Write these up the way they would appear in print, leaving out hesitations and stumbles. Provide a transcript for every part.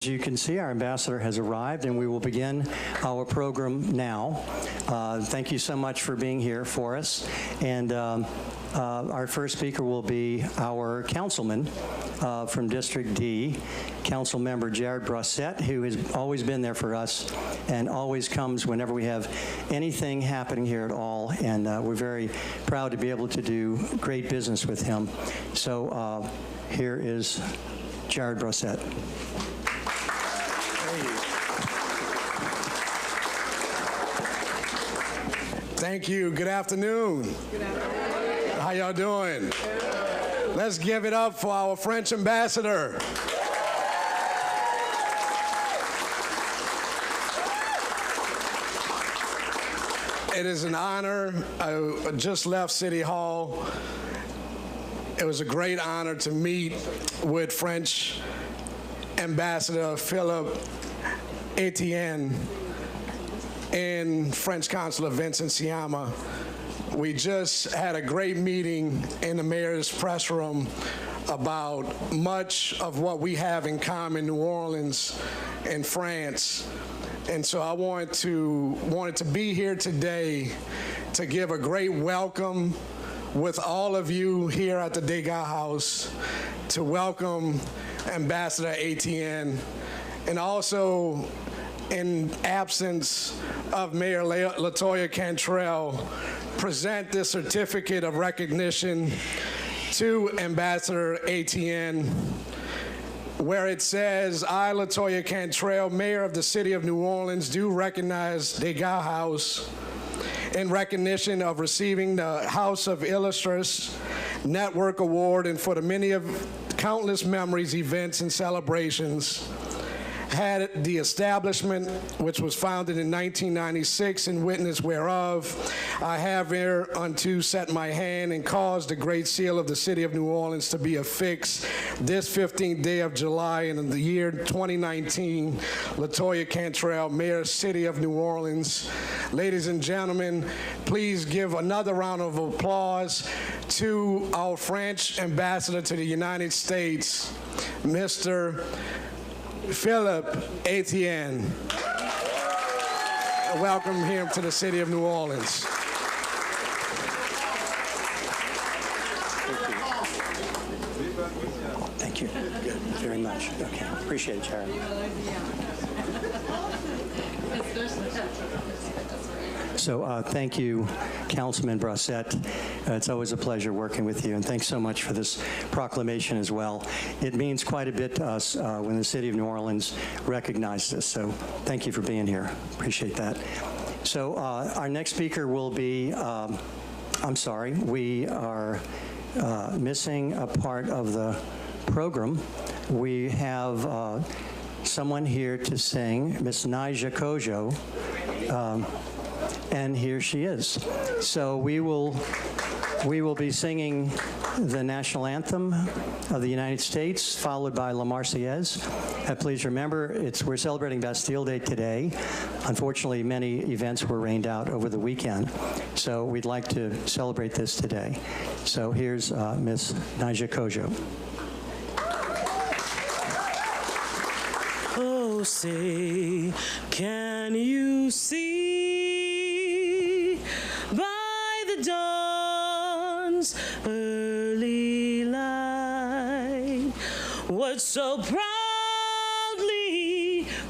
As you can see, our ambassador has arrived, and we will begin our program now. Thank you so much for being here for us. And our first speaker will be our councilman from District D, Council Member Jared Brossette, who has always been there for us and always comes whenever we have anything happening here at all. And we're very proud to be able to do great business with him. So here is Jared Brossette. Thank you. Good afternoon. Good afternoon. How y'all doing? Good. Let's give it up for our French ambassador. It is an honor. I just left City Hall. It was a great honor to meet with French Ambassador Philippe Etienne and French Consul Vincent Siama. We just had a great meeting in the mayor's press room about much of what we have in common, New Orleans and France. And so I wanted to be here today to give a great welcome with all of you here at the Degas House to welcome Ambassador Etienne, and also in absence of Mayor LaToya Cantrell, present this certificate of recognition to Ambassador Etienne, where it says, I, LaToya Cantrell, Mayor of the City of New Orleans, do recognize Degas House in recognition of receiving the House of Illustres Network Award and for the many of countless memories, events, and celebrations had the establishment, which was founded in 1996, in witness whereof I have hereunto set my hand and caused the great seal of the City of New Orleans to be affixed this 15th day of July in the year 2019. LaToya Cantrell, Mayor, City of New Orleans. Ladies and gentlemen, please give another round of applause to our French ambassador to the United States, Mr. Philippe Etienne. Welcome him to the City of New Orleans. Thank you. Good. Very much. Okay. Appreciate it, Jared. So thank you, Councilman Brossette. It's always a pleasure working with you, and thanks so much for this proclamation as well. It means quite a bit to us when the City of New Orleans recognized us, so thank you for being here. Appreciate that. So our next speaker will be, I'm sorry, we are missing a part of the program. We have someone here to sing, Miss Naija Kojo. And here she is. So we will be singing the national anthem of the United States, followed by La Marseillaise. Please remember, we're celebrating Bastille Day today. Unfortunately, many events were rained out over the weekend, so we'd like to celebrate this today. So here's Miss Naija Kojo. Oh, say, can you see by the dawn's early light what so proudly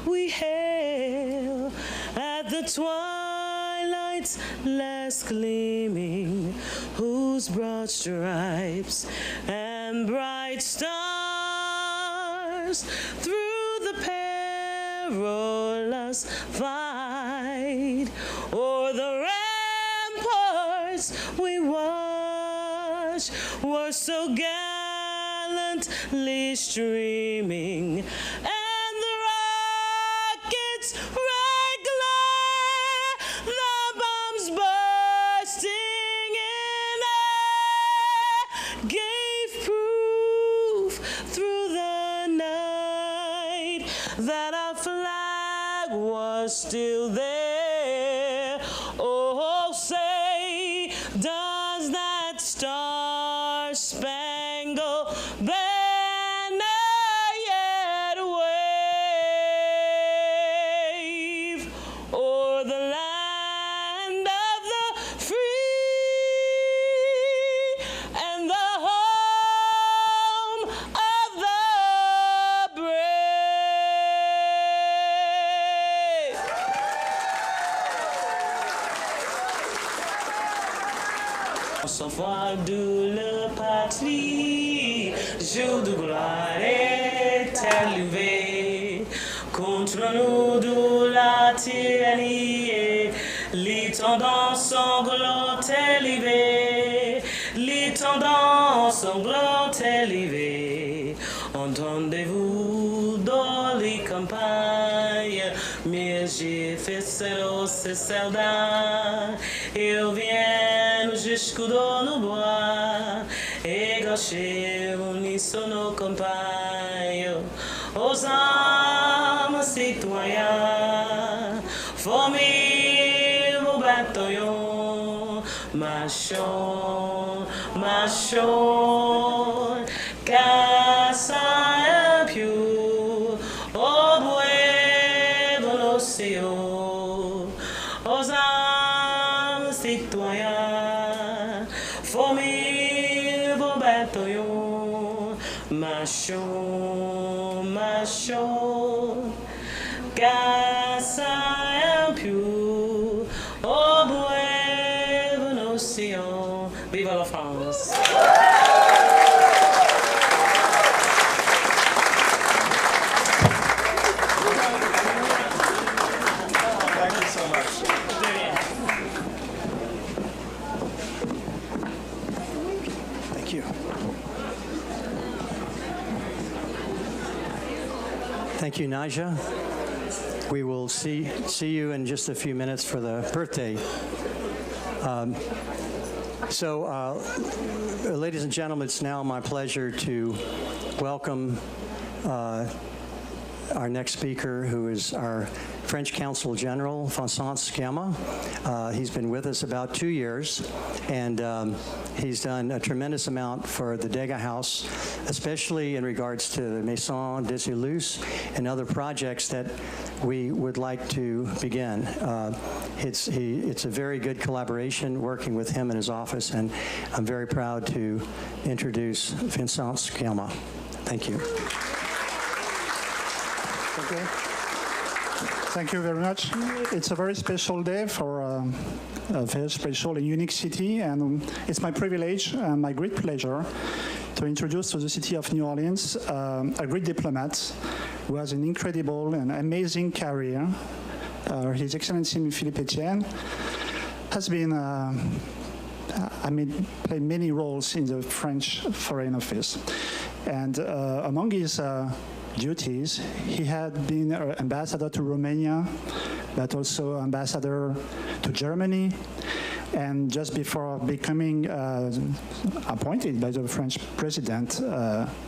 we hail at the twilight's last gleaming, whose broad stripes and bright stars through the perilous fight o'er the ramparts we watch were so gallantly streaming, and the rockets' red glare, the bombs bursting in air, gave proof through the night that our flag was still there. Oh, say, does that star-spangled banner yet wave? sans foi de la patrie, jour de gloire est élevé contre nous de la tyrannie. Les tendances sanglantes élevées, les tendances sanglantes élevées. Entendez-vous dans les campagnes, mais j'ai fait ces soldats. Ils viennent jusqu'au dans nos bois, égorger sur nos campagnes. Aux âmes citoyens, formez vos bataillons, marchons, marchons, casse un pieu, au bruit de l'océan. Aux âmes citoyens, formez vos bataillons, marchons, marchons, casse un pieu, au bruit de l'océan. Vive la France! Thank you. Thank you, Naja. We will see you in just a few minutes for the birthday. Ladies and gentlemen, it's now my pleasure to welcome our next speaker, who is our French Consul General, Vincent Sciamma. He's been with us about 2 years, and he's done a tremendous amount for the Degas House, especially in regards to the Maisons, des Illustres, and other projects that we would like to begin. It's a very good collaboration working with him in his office, and I'm very proud to introduce Vincent Sciamma. Thank you. Okay. Thank you very much. It's a very special day for a very special and unique city, and it's my privilege and my great pleasure to introduce to the city of New Orleans a great diplomat who has an incredible and amazing career. His Excellency Philippe Etienne has been played many roles in the French Foreign Office, and among his duties, he had been ambassador to Romania, but also ambassador to Germany, and just before becoming appointed by the French president,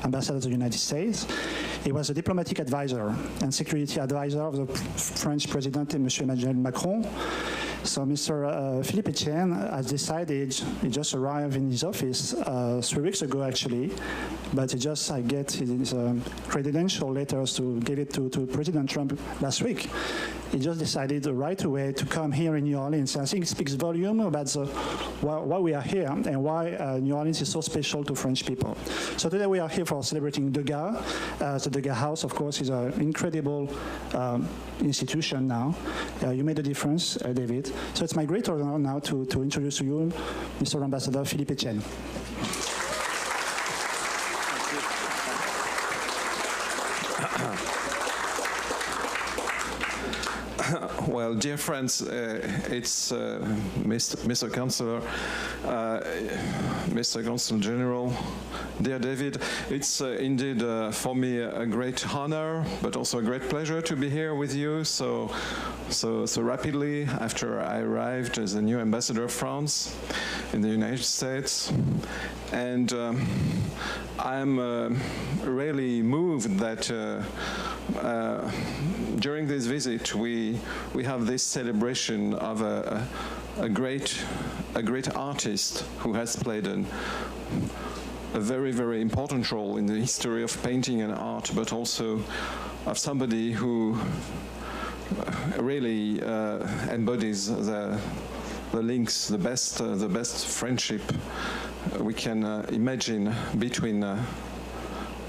ambassador to the United States, he was a diplomatic advisor and security advisor of the French president, Emmanuel Macron. So Mr. Philippe Etienne has decided, he just arrived in his office 3 weeks ago actually, but he just get his credential letters to give it to President Trump last week. He just decided right away to come here in New Orleans. I think it speaks volume about why we are here and why New Orleans is so special to French people. So today we are here for celebrating Degas. The Degas House, of course, is an incredible institution now. You made a difference, David. So it's my great honor now to introduce to you Mr. Ambassador Philippe Etienne. Well, dear friends, it's Mr. Counselor, Mr. Consul General, dear David. It's indeed for me a great honor, but also a great pleasure to be here with you so rapidly after I arrived as a new ambassador of France in the United States. And I'm really moved that during this visit we have this celebration of a great artist who has played a very, very important role in the history of painting and art, but also of somebody who really embodies the links, the best friendship we can imagine between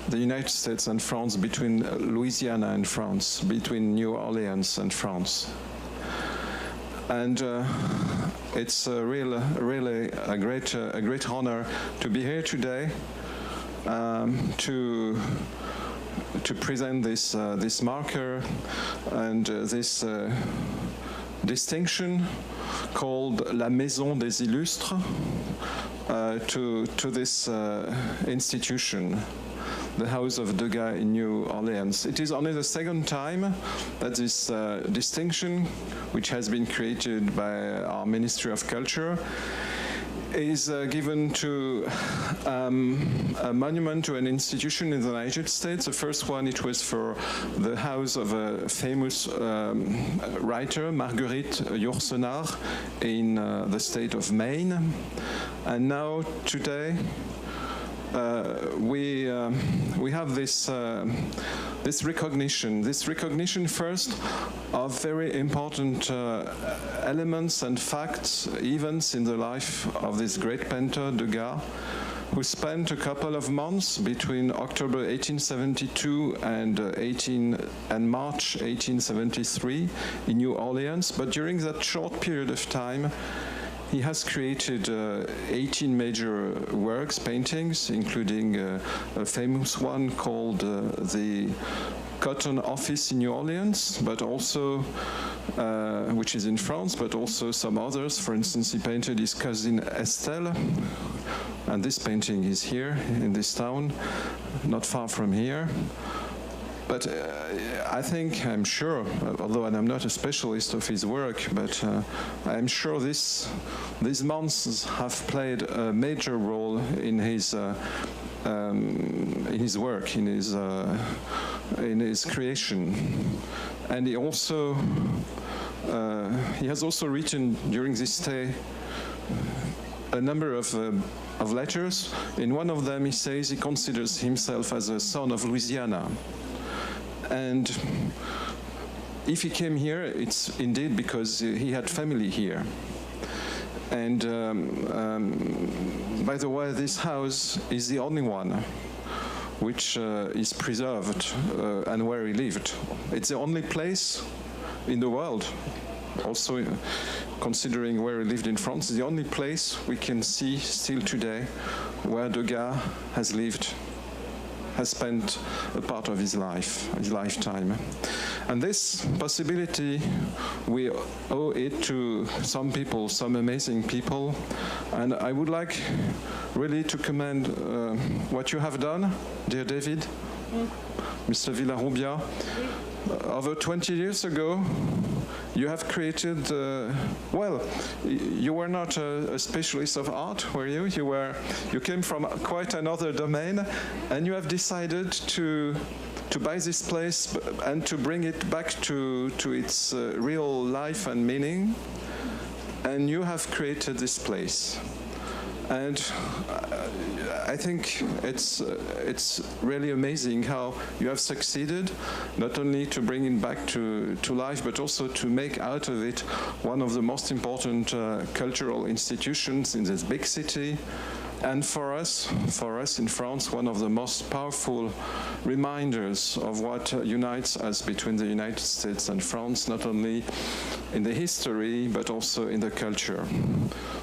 the United States and France, between Louisiana and France, between New Orleans and France. And it's really a great honor to be here today to present this marker and this distinction called la Maison des Illustres to this institution, the House of Degas in New Orleans. It is only the second time that this distinction, which has been created by our Ministry of Culture, is given to a monument to an institution in the United States. The first one, it was for the house of a famous writer, Marguerite Yourcenar, in the state of Maine. And now, today, we have this recognition first of very important elements and facts, events in the life of this great painter Degas, who spent a couple of months between October 1872 and March 1873 in New Orleans. But during that short period of time, he has created 18 major works, paintings, including a famous one called the Cotton Office in New Orleans, but also, which is in France, but also some others. For instance, he painted his cousin Estelle, and this painting is here in this town, not far from here. But I'm sure, although I'm not a specialist of his work, but I'm sure these months have played a major role in his work, in his creation. And he has also written during this stay a number of letters. In one of them, he says he considers himself as a son of Louisiana. And if he came here, it's indeed because he had family here. And by the way, this house is the only one which is preserved and where he lived. It's the only place in the world, also considering where he lived in France, the only place we can see still today where Degas has lived, has spent a part of his lifetime. And this possibility, we owe it to some people, some amazing people. And I would like really to commend what you have done, dear David, Mr. Villarubia. Over 20 years ago, you have created, you were not a specialist of art, were you? You came from quite another domain, and you have decided to buy this place and to bring it back to its real life and meaning, and you have created this place. And I think it's really amazing how you have succeeded, not only to bring it back to life, but also to make out of it one of the most important cultural institutions in this big city. And for us in France, one of the most powerful reminders of what unites us between the United States and France, not only in the history, but also in the culture.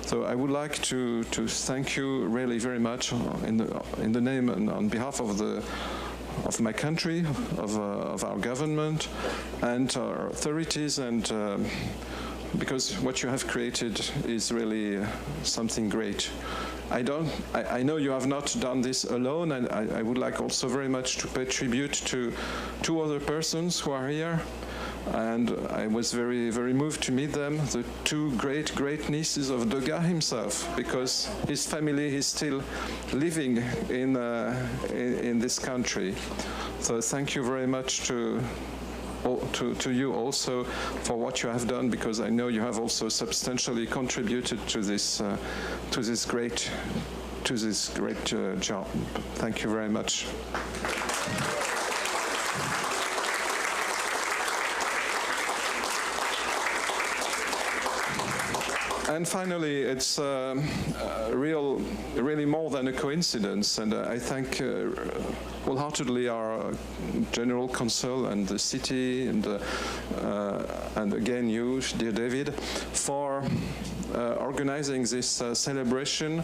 So I would like to thank you really very much in the name and on behalf of my country, of our government and our authorities, and because what you have created is really something great. I know you have not done this alone, and I would like also very much to pay tribute to two other persons who are here. And I was very, very moved to meet them, the two great nieces of Degas himself, because his family is still living in this country. So thank you very much to you also for what you have done, because I know you have also substantially contributed to this great job. Thank you very much. And finally, it's really more than a coincidence, and I thank wholeheartedly our General Council and the city, and again you, dear David, for organizing this celebration,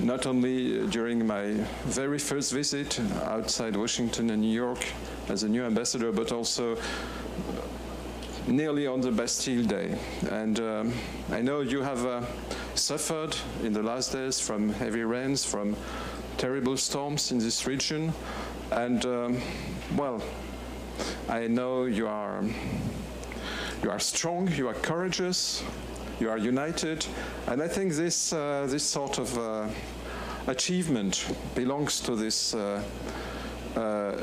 not only during my very first visit outside Washington and New York as a new ambassador, but also nearly on the Bastille Day. And I know you have suffered in the last days from heavy rains, from terrible storms in this region. And well, I know you are strong, you are courageous, you are united. And I think this sort of achievement belongs to this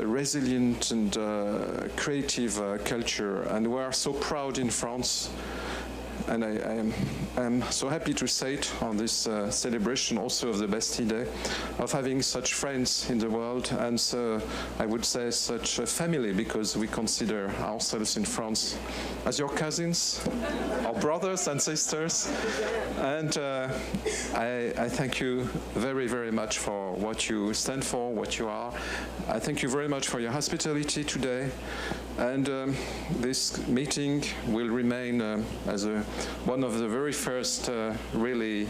resilient and creative culture, and we are so proud in France, and I am so happy to say it on this celebration also of the Bastille Day, of having such friends in the world, and so I would say such a family, because we consider ourselves in France as your cousins, our brothers and sisters, and I thank you very, very much for what you stand for, what you are. I thank you very much for your hospitality today, and this meeting will remain as one of the very first really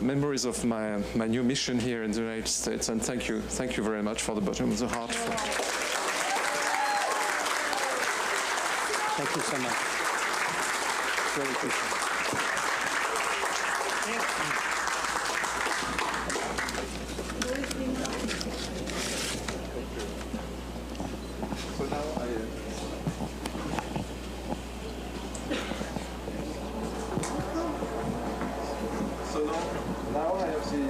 memories of my new mission here in the United States, and thank you very much for the bottom of the heart. Thank you so much. Really appreciate it. Now I have the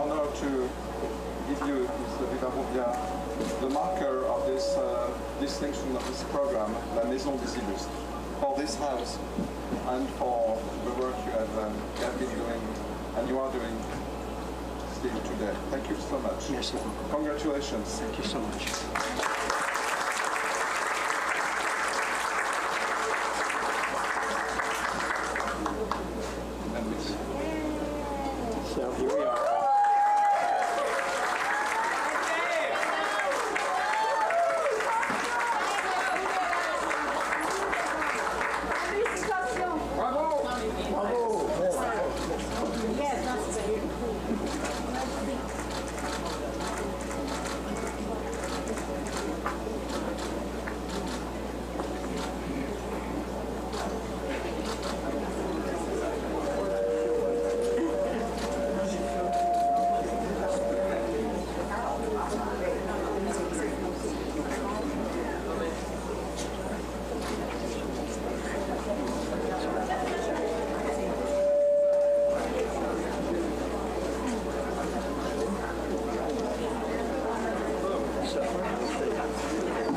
honor to give you, Mr. Vivarovia, the marker of this distinction of this program, La Maison des Illustres, for this house and for the work you have been doing and you are doing still today. Thank you so much. Merci. Congratulations. Thank you so much. So here we are.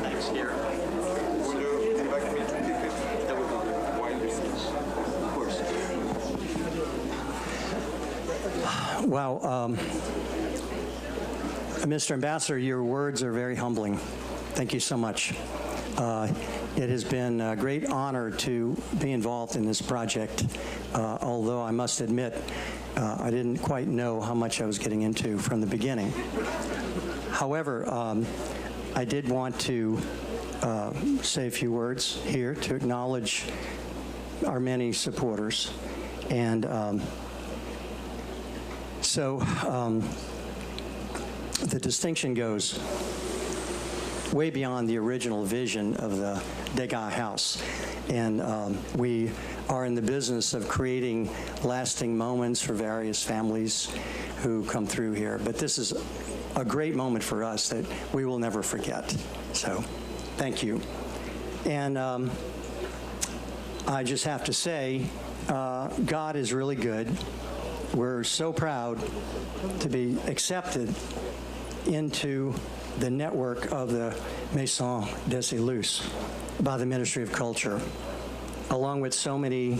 Thanks here. Will you invite me to keep it? That would be while you see. Of course. Wow. Mr. Ambassador, your words are very humbling. Thank you so much. It has been a great honor to be involved in this project, although I must admit I didn't quite know how much I was getting into from the beginning. However, I did want to say a few words here to acknowledge our many supporters. And the distinction goes way beyond the original vision of the Degas house. And we are in the business of creating lasting moments for various families who come through here. But this is a great moment for us that we will never forget. So thank you. And I just have to say, God is really good. We're so proud to be accepted into the network of the Maisons des Illustres by the Ministry of Culture, along with so many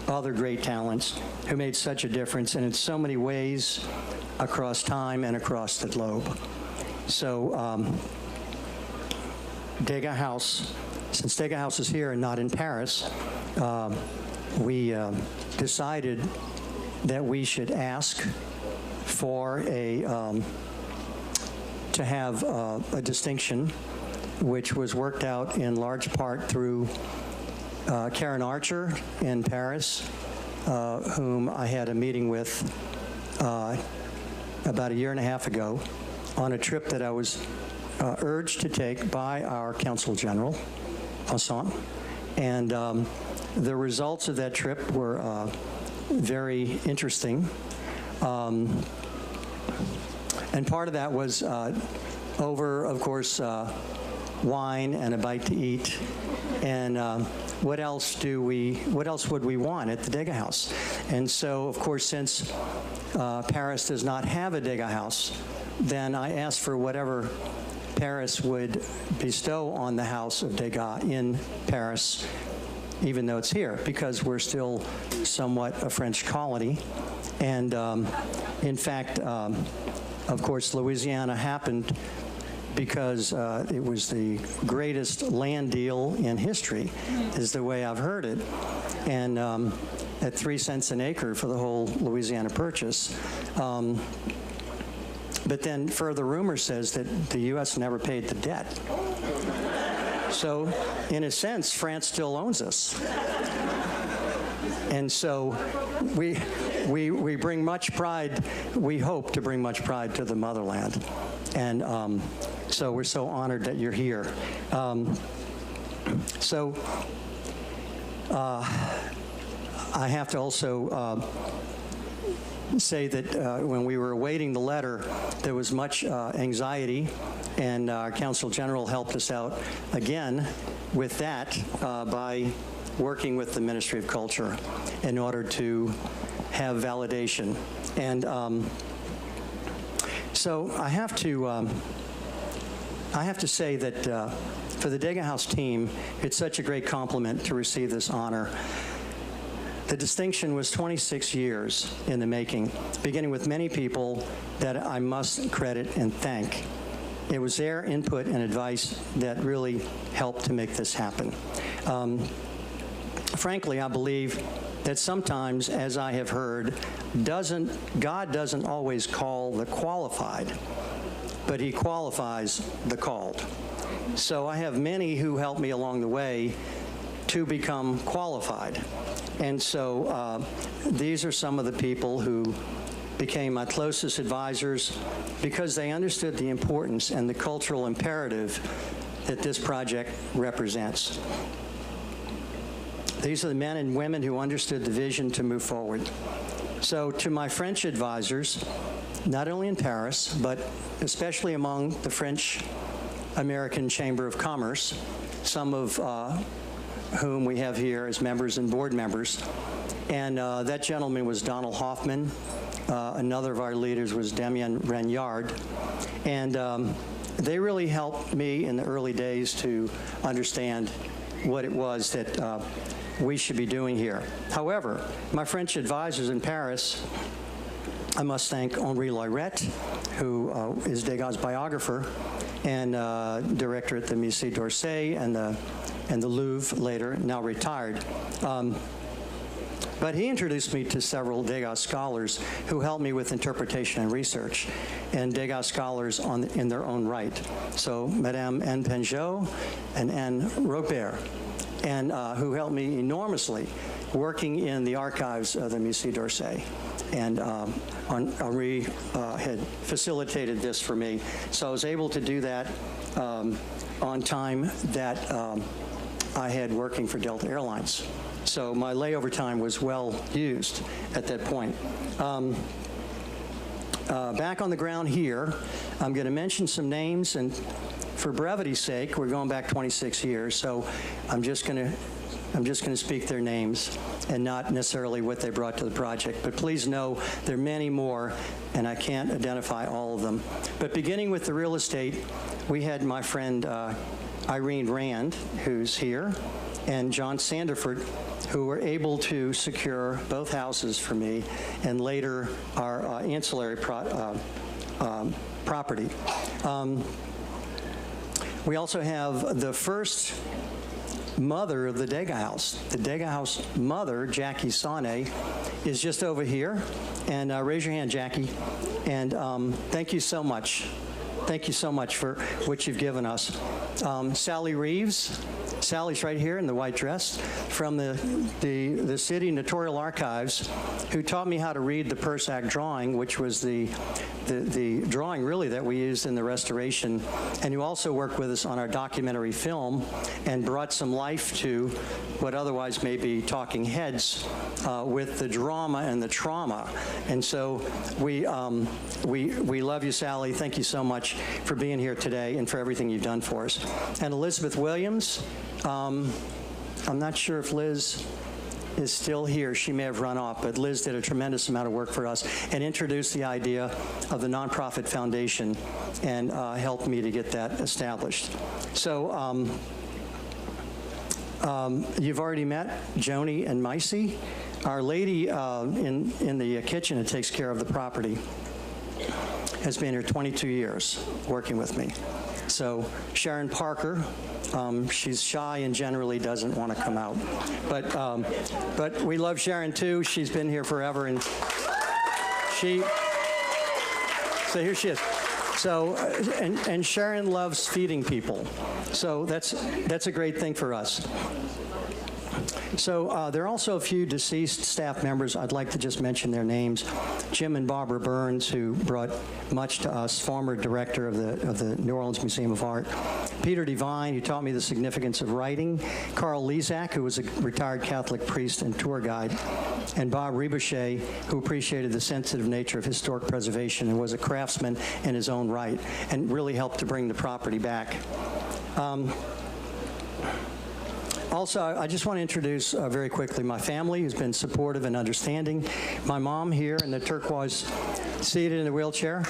other great talents who made such a difference, and in so many ways across time and across the globe. So Degas House, since Degas House is here and not in Paris, we decided that we should ask for to have a distinction, which was worked out in large part through Karen Archer in Paris, whom I had a meeting with about a year and a half ago on a trip that I was urged to take by our Consul General, Maisons. And the results of that trip were very interesting. And part of that was over, of course, wine and a bite to eat. And what else would we want at the Degas house? And so, of course, since Paris does not have a Degas house, then I asked for whatever Paris would bestow on the house of Degas in Paris, even though it's here, because we're still somewhat a French colony. And in fact, of course, Louisiana happened because it was the greatest land deal in history, is the way I've heard it. And at 3 cents an acre for the whole Louisiana Purchase. But then further rumor says that the U.S. never paid the debt. So in a sense, France still owns us. And so we bring much pride, we hope to bring much pride to the motherland. And so we're so honored that you're here. I have to also say that when we were awaiting the letter, there was much anxiety, and our Consul General helped us out again with that by working with the Ministry of Culture in order to have validation. And so I have to say that for the Degas House team, it's such a great compliment to receive this honor. The distinction was 26 years in the making, beginning with many people that I must credit and thank. It was their input and advice that really helped to make this happen. Frankly, I believe that sometimes, as I have heard, God doesn't always call the qualified, but he qualifies the called. So I have many who helped me along the way to become qualified. And so these are some of the people who became my closest advisors because they understood the importance and the cultural imperative that this project represents. These are the men and women who understood the vision to move forward. So to my French advisors, not only in Paris, but especially among the French-American Chamber of Commerce, some of whom we have here as members and board members. And that gentleman was Donald Hoffman. Another of our leaders was Damien Regnard. And they really helped me in the early days to understand what it was that we should be doing here. However, my French advisors in Paris, I must thank Henri Laurette, who is Degas' biographer and director at the Musée d'Orsay and the Louvre later, now retired. But he introduced me to several Degas scholars who helped me with interpretation and research, and Degas scholars in their own right. So Madame Anne Penjot and Anne Robert, and who helped me enormously working in the archives of the Musée d'Orsay. And Henri had facilitated this for me. So I was able to do that on time that I had working for Delta Airlines. So my layover time was well used at that point. Back on the ground here, I'm going to mention some names, and for brevity's sake, we're going back 26 years, so I'm just going to speak their names and not necessarily what they brought to the project. But please know there are many more, and I can't identify all of them. But beginning with the real estate, we had my friend Irene Rand, who's here, and John Sanderford, who were able to secure both houses for me, and later our ancillary property. We also have the first mother of the Degas house. The Degas house mother, Jackie Sane, is just over here. And raise your hand, Jackie. And thank you so much. Thank you so much for what you've given us. Sally Reeves. Sally's right here in the white dress from the city notarial archives, who taught me how to read the Persac drawing, which was the drawing really that we used in the restoration, and who also worked with us on our documentary film and brought some life to what otherwise may be talking heads with the drama and the trauma. And so we love you, Sally. Thank you so much for being here today and for everything you've done for us. And Elizabeth Williams, I'm not sure if Liz is still here. She may have run off, but Liz did a tremendous amount of work for us and introduced the idea of the nonprofit foundation and helped me to get that established. So you've already met Joni and Micey. Our lady in the kitchen that takes care of the property has been here 22 years working with me. So Sharon Parker, she's shy and generally doesn't want to come out. But we love Sharon too. She's been here forever, and so here she is. So, and Sharon loves feeding people. So that's a great thing for us. So there are also a few deceased staff members. I'd like to just mention their names. Jim and Barbara Burns, who brought much to us, former director of the New Orleans Museum of Art. Peter Devine, who taught me the significance of writing. Carl Lezak, who was a retired Catholic priest and tour guide. And Bob Ribochet, who appreciated the sensitive nature of historic preservation and was a craftsman in his own right and really helped to bring the property back. Also, I just want to introduce very quickly my family, who's been supportive and understanding. My mom here in the turquoise, seated in the wheelchair.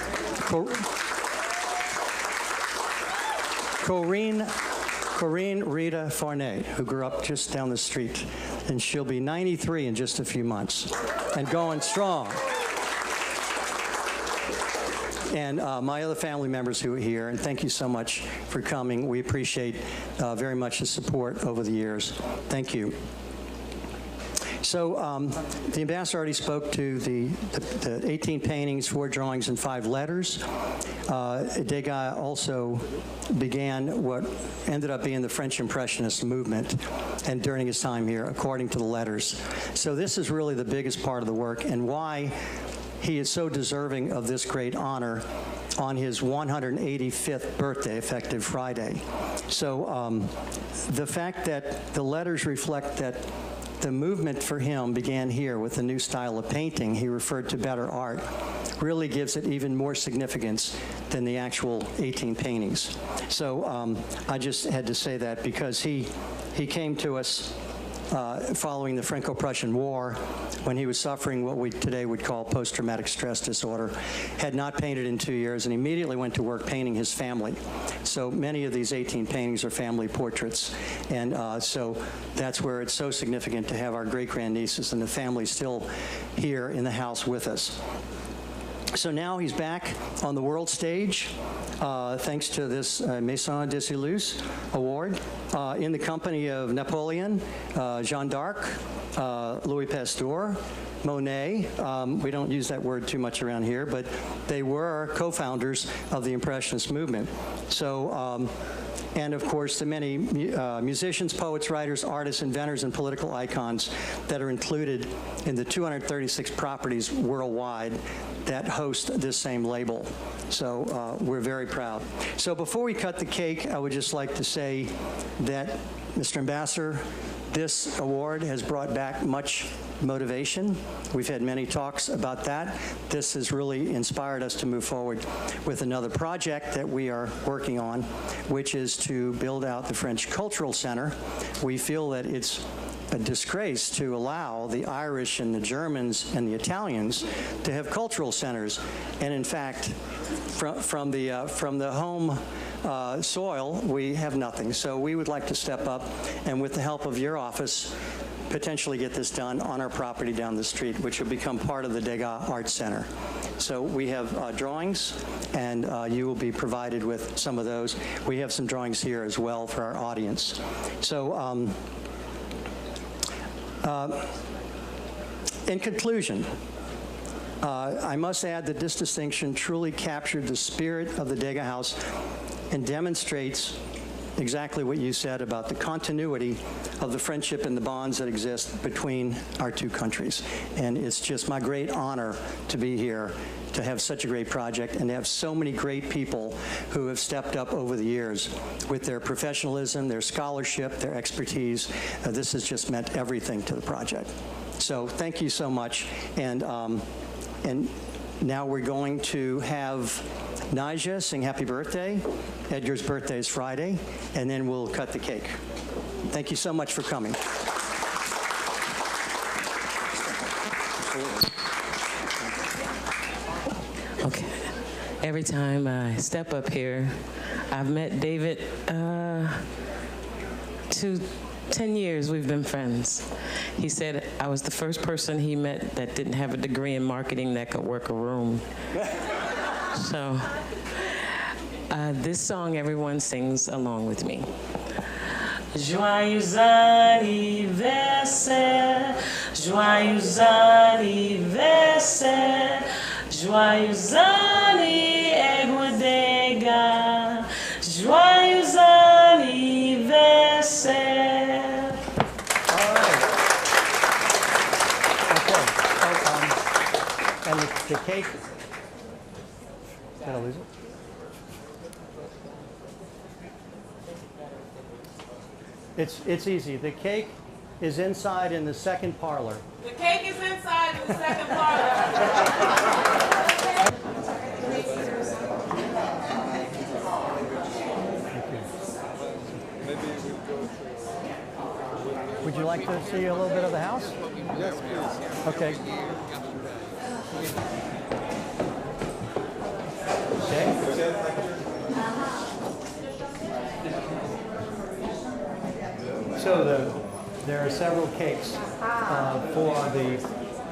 Corinne Rita Farnay, who grew up just down the street. And she'll be 93 in just a few months and going strong. And my other family members who are here, and thank you so much for coming. We appreciate very much the support over the years. Thank you. So the ambassador already spoke to the 18 paintings, 4 drawings, and 5 letters. Degas also began what ended up being the French Impressionist movement, and during his time here, according to the letters. So this is really the biggest part of the work, and why he is so deserving of this great honor on his 185th birthday, effective Friday. So the fact that the letters reflect that the movement for him began here with a new style of painting, he referred to better art, really gives it even more significance than the actual 18 paintings. So I just had to say that because he came to us following the Franco-Prussian War, when he was suffering what we today would call post-traumatic stress disorder, had not painted in 2 years, and immediately went to work painting his family. So many of these 18 paintings are family portraits, and so that's where it's so significant to have our great-grandnieces and the family still here in the house with us. So now he's back on the world stage, thanks to this Maisons des Illustres award, in the company of Napoleon, Jeanne d'Arc, Louis Pasteur, Monet. We don't use that word too much around here, but they were co-founders of the Impressionist movement. So, and of course the many musicians, poets, writers, artists, inventors, and political icons that are included in the 236 properties worldwide that host this same label. So we're very proud. So before we cut the cake, I would just like to say that, Mr. Ambassador, this award has brought back much motivation. We've had many talks about that. This has really inspired us to move forward with another project that we are working on, which is to build out the French Cultural Center. We feel that it's a disgrace to allow the Irish and the Germans and the Italians to have cultural centers. And in fact, from the home soil, we have nothing. So we would like to step up, and with the help of your office, potentially get this done on our property down the street, which will become part of the Degas Arts Center. So we have drawings, and you will be provided with some of those. We have some drawings here as well for our audience. So in conclusion, I must add that this distinction truly captured the spirit of the Degas House and demonstrates exactly what you said about the continuity of the friendship and the bonds that exist between our two countries. And it's just my great honor to be here, to have such a great project, and to have so many great people who have stepped up over the years with their professionalism, their scholarship, their expertise. This has just meant everything to the project. So thank you so much. And now we're going to have Naija sing happy birthday. Edgar's birthday is Friday, and then we'll cut the cake. Thank you so much for coming. Okay. Every time I step up here, I've met David 10 years we've been friends. He said I was the first person he met that didn't have a degree in marketing that could work a room. So this song, everyone sings along with me. Joyeux anniversaire, joyeux anniversaire, joyeux anniversaire, Degas, joyeux anniversaire. All right. Okay. And the cake. Did I lose it? It's easy. The cake is inside in the second parlor. The cake is inside in the second parlor. Would you like to see a little bit of the house? Yes, please. Okay. Okay. So there are several cakes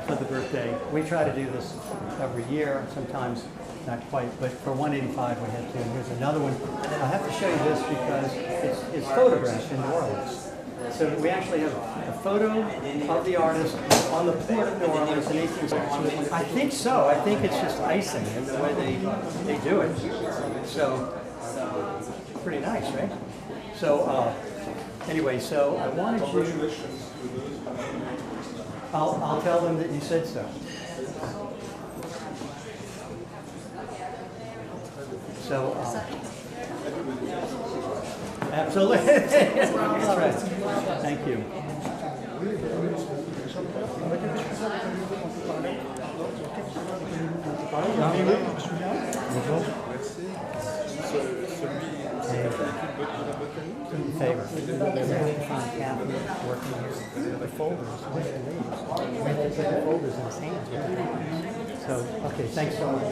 for the birthday. We try to do this every year, sometimes not quite, but for 185 we had two. And here's another one. I have to show you this because it's photographed in New Orleans. So we actually have a photo of the artist on the port of New Orleans in 1860. I think so. I think it's just icing in the way they do it. So pretty nice, right? So anyway, so I wanted you. I'll tell them that you said so. So. Absolutely. That's right. Thank you. Favor. Kathy working here. The folders, when he leaves, we have to put the folders in his hands. So, okay, thanks so much.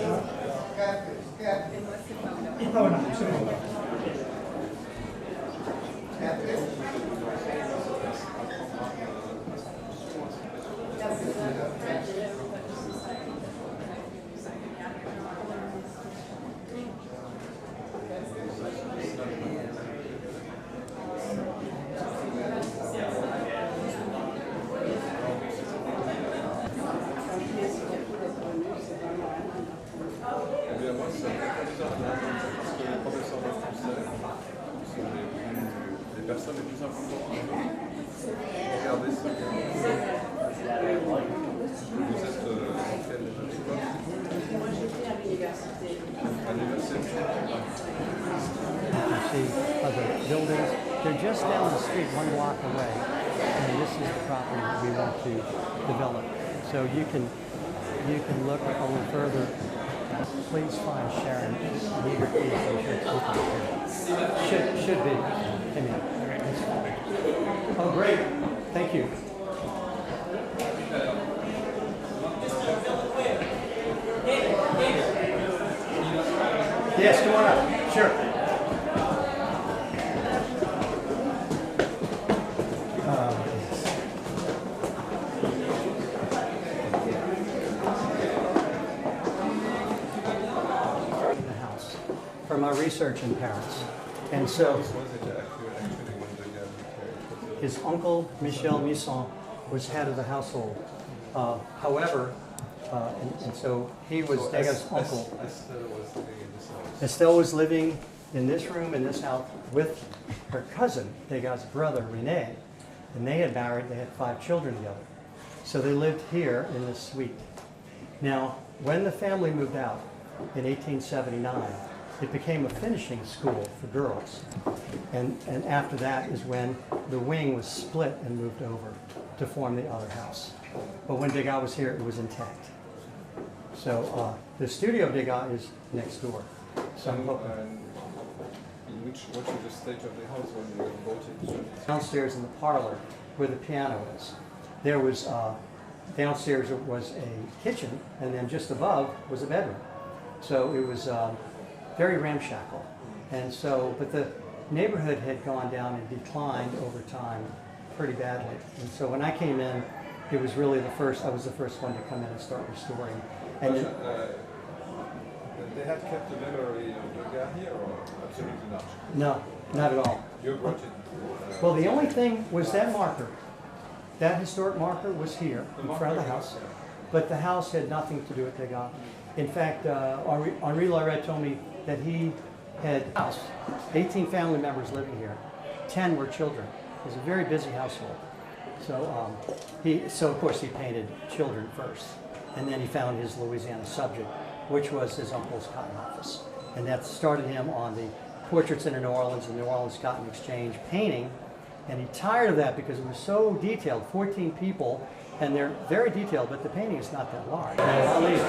They're just down the street, 1 block away, and this is the property that we want to develop. So you can look a little further. Please find Sharon. Need her keys. I'm sure it's open here. Should be. Come in. Oh, great. Thank you. Yes, come on up. Sure. our research in Paris. And so his uncle, Michel Maisons, was head of the household. However, and so he was Degas' uncle. Estelle was living in this room, in this house, with her cousin, Degas' brother, René. And they had married, they had 5 children together. So they lived here in this suite. Now, when the family moved out in 1879, it became a finishing school for girls. And after that is when the wing was split and moved over to form the other house. But when Degas was here, it was intact. So the studio of Degas is next door. So I'm hoping. What is the state of the house when you bought it? Downstairs in the parlor where the piano is, there was, downstairs was a kitchen, and then just above was a bedroom. So it was very ramshackle. And so, but the neighborhood had gone down and declined over time pretty badly. And so when I came in, it was really I was the first one to come in and start restoring. And then, they have kept the memory of Degas here, or absolutely not? no, not at all. You brought it? Well, the only thing was that marker. That historic marker was here in front of the house, but the house had nothing to do with Degas. In fact, Henri Lauret told me that he had 18 family members living here. 10 were children. It was a very busy household. So of course he painted children first, and then he found his Louisiana subject, which was his uncle's cotton office, and that started him on the portraits in New Orleans and New Orleans Cotton Exchange painting. And he tired of that because it was so detailed, 14 people, and they're very detailed, but the painting is not that large. I'll leave.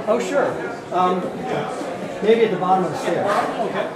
Oh, sure. Maybe at the bottom of the stairs. Okay.